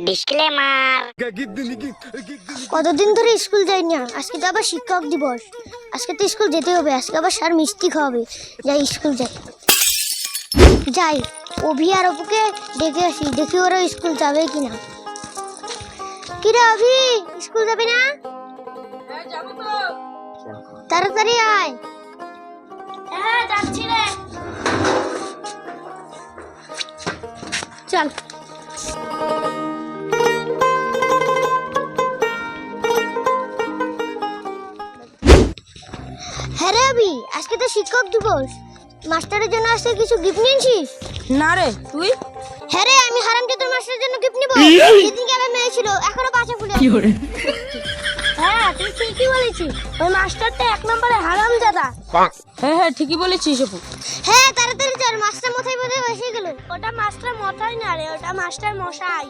Disclaimer. কতদিন ধরে school যাই না, আজকে তো আবার শিক্ষক দিবস, আজকে তো স্কুল যেতে হবে, আজকে আবার স্যার মিষ্টি খাওয়াবে। যাই স্কুল যাই অভি আর অপুকে ডেকে আসি, দেখি ওরা স্কুল যাবে কিনা। কিরে অভি, স্কুল যাবে না? তাড়াতাড়ি আয়। হ্যাঁ যাচ্ছি রে। চল। হ্যাঁ রে অভি, আজকে তো শিক্ষক দিবস, মাস্টারের জন্য আজকে কিছু গিফট নিয়েছিস? না রে, তুই? হ্যাঁ রে, আমি হারামজাদার মাস্টারের জন্য গিফট নিব। সেদিনকে আমার মেয়ে ছিল, এখনো পাঁচা ফুলে। হ্যাঁ তুই ঠিকই বলেছিস, ওই মাস্টারটা এক নম্বরে হারামজাদা। হ্যাঁ হ্যাঁ ঠিকই বলেছিস আপু। হ্যাঁ তাড়াতাড়ি চল, মাস্টার মশাই বোধহয় এসে গেল। ওটা মাস্টার মশাই না রে, ওটা মাস্টার মশাই।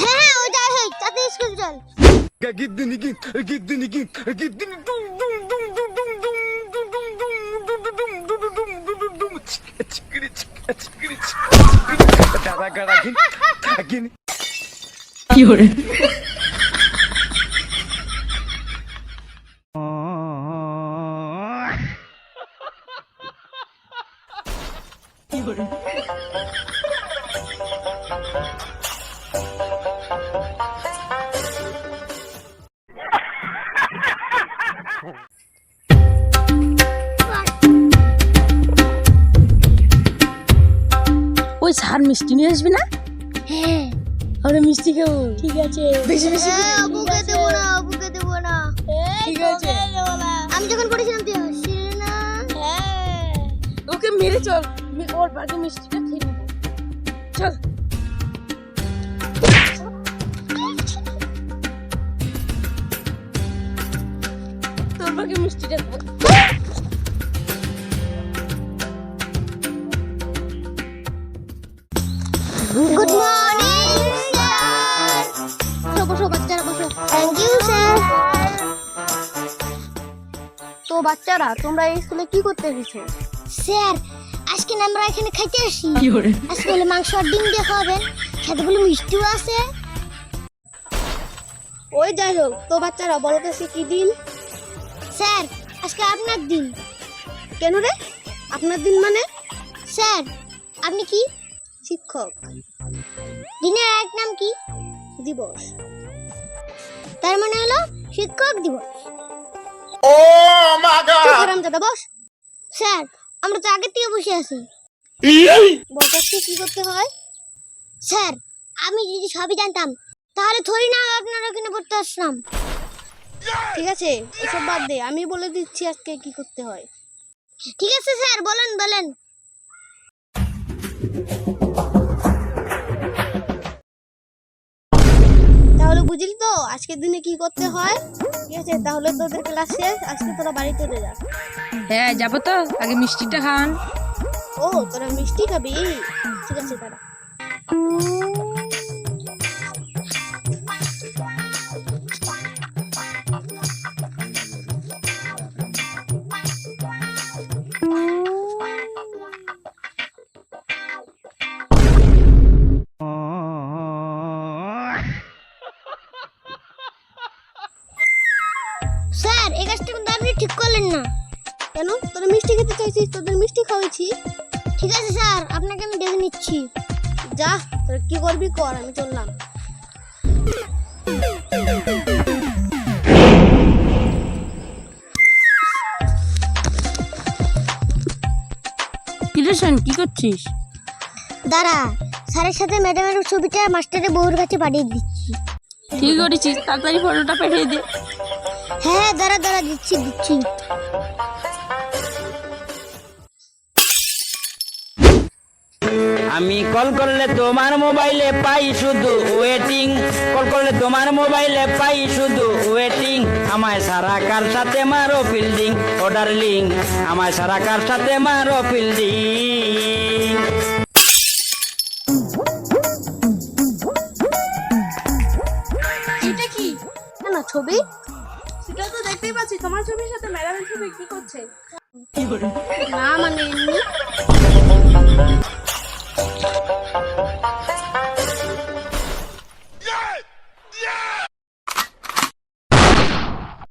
হ্যাঁ ওইটাই হয়, তাতে স্কুল চল। ওই স্যার মিষ্টি নিয়ে আসবি না? হ্যাঁ আমরা মিষ্টি খাবো। ঠিক আছে। বেশি বেশি আবুকে দেবো না, আবুকে দেবো না। ঠিক আছে। আমি যখন পড়েছিলাম তুই হাসছিলি না? ওকে মেরে চল, ওর বাকি মিষ্টিটা খেয়ে নিবো। চল। তোর বাকি মিষ্টিটা খাবো। Good morning sir. বসো বাচ্চারা বসো। Thank you sir. তো বাচ্চারা, তোমরা এই স্কুলে কি করতে এসেছো? স্যার আজকে না আমরা এখানে খাইতে আসি। আজকে বলে মাংস আর ডিম দিয়ে খাওয়াবেন, সাথে বলে মিষ্টিও আছে। ওই যাই হোক, তো বাচ্চারা বলো তো কি দিন? স্যার আজকে আপনার দিন। কেন রে আপনার দিন মানে? স্যার আপনি কি? শিক্ষক। দিনের এক নাম কি? দিবস। তার মানে হলো শিক্ষক দিবস। ও মাই গড! হারামজাদা বস। স্যার আমরা তো আগে থেকে বসে আছি। বলতে কি করতে হয়? স্যার আমি যদি সবই জানতাম তাহলে থরি না আপনারা এখানে পড়তে আসলাম। ঠিক আছে, এসব বাদ দে, আমি বলে দিচ্ছি আজকে কি করতে হয়। ঠিক আছে স্যার, বলেন বলেন। তাহলে বুঝলি তো আজকের দিনে কি করতে হয়? ঠিক আছে, তাহলে তোদের ক্লাস শেষ, আজকে তোরা বাড়ি চলে যা। হ্যাঁ যাবো তো, আগে মিষ্টিটা খান। ও তোরা মিষ্টি খাবি? ঠিক আছে তারা। স্যার এই কাজটা কিন্তু আপনি ঠিক করলেন না। কেন? তোরা মিষ্টি খেতে চাইছিস, তোদের মিষ্টি খাওয়াইছি। ঠিক আছে স্যার, আপনাকে আমি ডেকে নিচ্ছি। যা, তোরা কি করবি কর, আমি চললাম। কিরেশন কি করছিস? দাঁড়া, স্যারের সাথে ম্যাডামের ছবিটা মাস্টারের বউর কাছে পাঠিয়ে দিচ্ছি। ঠিক করেছিস, তাড়াতাড়ি ফটোটা পাঠিয়ে দে। হ্যাঁ দাঁড়া দাঁড়া, দিচ্ছি দিচ্ছি। আমি কল করলে তোমার মোবাইলে পাই শুধু ওয়েটিং, কল করলে তোমার মোবাইলে পাই শুধু ওয়েটিং। আমায় সারা কার সাথে মারো ফিল্ডিং, ও ডার্লিং আমায় সারা কার সাথে মারো ফিল্ডিং। এটা কি? না ছবি, সেটা তো দেখতেই পাচ্ছি। তোমার ছবির সাথে ম্যাডামের ছবি কি করছে? না মানে এমনি।